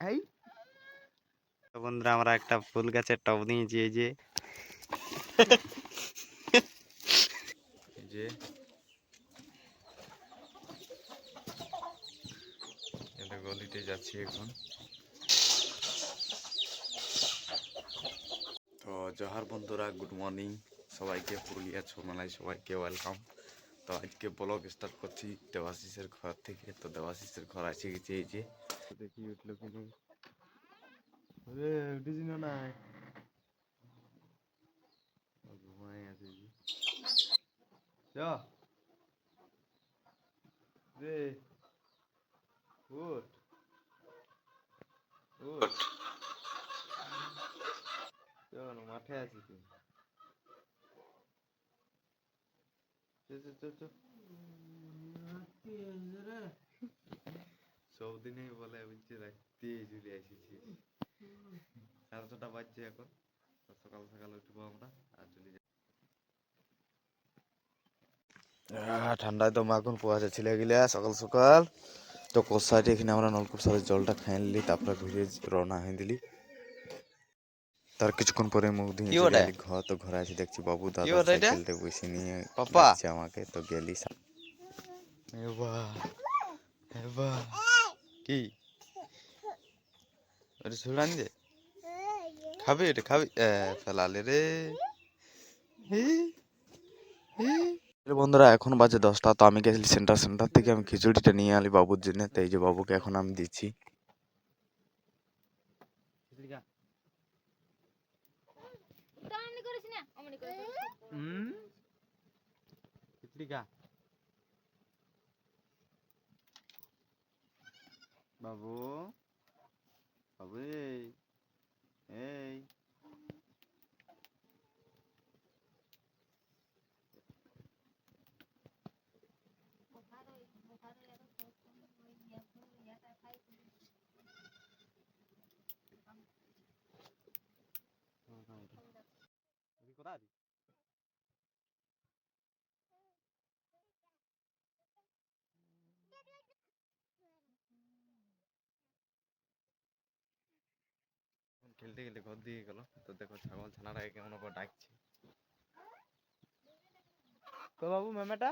এই তো বন্ধুরা আমরা একটা ফুল গাছের টব নিয়েছি এই যে এই যে এটা গলিতে যাচ্ছি এখন। তো জোহার বন্ধুরা, গুড মর্নিং সবাইকে, পুরুলিয়া ছৌ মেলায় সবাইকে ওয়েলকাম। তো আজকে ব্লগ স্টার্ট করছি দেবাশিসের ঘর থেকে। তো দেবাশিসের ঘর আসে গেছে এই যে, দেখি উঠলো কি নেই। উঠেছি না নাই ঘুমাই আছে রে, উঠ উঠ, চল মাঠে আছি তুই, সবদিনই বলে বুঝছি রাখতে চলে এসেছি। 6:30 বাজছে এখন, সকাল সকাল উঠবো আমরা আর চলে যাই। ঠান্ডায় তো মাখন পোয়াছে ছেলে গেলে সকাল সকাল। তো কোসাইটে এখানে আমরা নলকূপ সাথে জলটা খাই নিলি, তারপরে ঘুরে রওনা হয়ে দিলি। তার কিছুক্ষণ পরে মুখ ধুয়ে চলে এলি ঘর। তো ঘরে আসি দেখছি বাবু দাদা সাইকেলটা বসে নিয়ে ডাকছে আমাকে। তো গেলি কি সুড়ান দে, খাবি এটা খাবি, ফেলালে রে। বন্ধুরা এখন বাজে 10টা। তো আমি গেছিলি সেন্টার থেকে আমি খিচুড়িটা নিয়ে আলি বাবুর জন্য। তো এই যে বাবুকে এখন আমি দিচ্ছি। বাবু বাবু এই এই খেলতে খেলতে ঘর দিয়ে গেল। তো দেখো ছাগল ছানাটাকে কেমন করে ডাকছে। কই বাবু মেমেটা,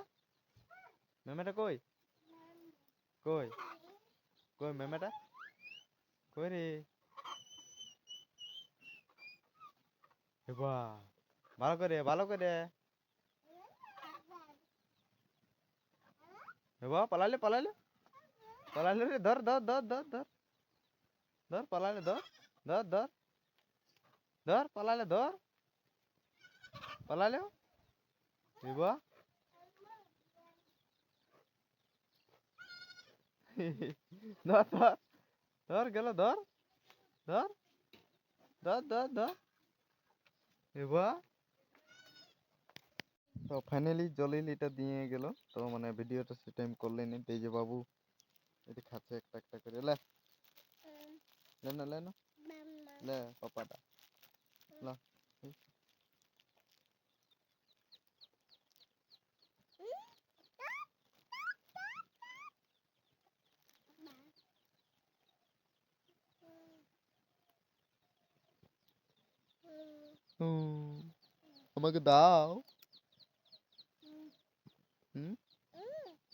মেমেটা কই কই কই মেমেটা কই রে। বাহ, ভালো করে ভালো করে। বাহ পালালে পালালে পালালে রে, ধর ধর ধর ধর ধর ধর, পালালে ধর ধর ধর ধর, পালালে ধর পালালে। বাহ ধর ধর ধর, গেল ধর ধর ধর ধর ধর। বাহ, তো ফাইনালি জলিলিটা দিয়ে গেল। তো মানে ভিডিওটা সে টাইম করলেনি। এই যে বাবু এটা খাচ্ছে একটা একটা করে। লে লে না লে না লে পাপাটা লা। আমাকে দাও। হুম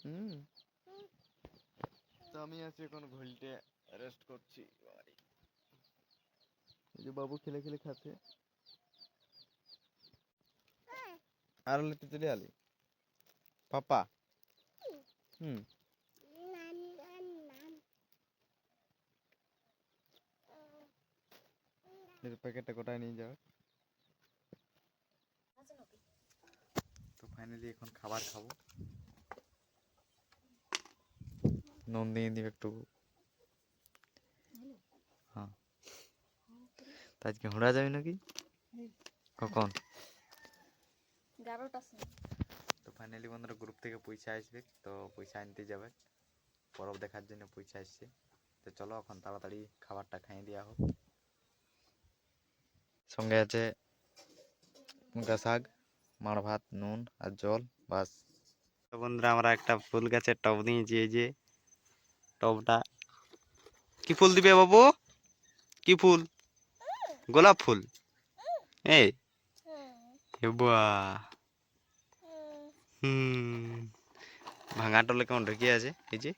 হুম। তো আমি আছি এখন ঘুলটে রেস্ট করছি। এই যে বাবু খেলে খেলে খাচ্ছে। আর লিতে চলে আলি পাপা। হুম, প্যাকেটটা কোটায় নিয়ে যাও। তো ফাইনালি এখন খাবার খাবো। নুন দিয়ে দিবে একটু। হ্যাঁ, তো আজকে হুড়া যাবে নাকি কখন? তো ফাইনালি বন্ধুরা গ্রুপ থেকে পয়সা আসবে, তো পয়সা আনতে যাবে। পরব দেখার জন্য পয়সা আসছে। তো চলো এখন তাড়াতাড়ি খাবারটা খাইয়ে দেওয়া হোক। সঙ্গে আছে মুগা শাক, মাড় ভাত, নুন আর জল, বাস। তো বন্ধুরা আমরা একটা ফুল গাছের টব নিয়েছি এই যে টবটা। কি ফুল দিবে বাবু? কি ফুল? গোলাপ ফুল। এই বাহ, ভাঙা টলে কেমন ঢেকে আছে এই যে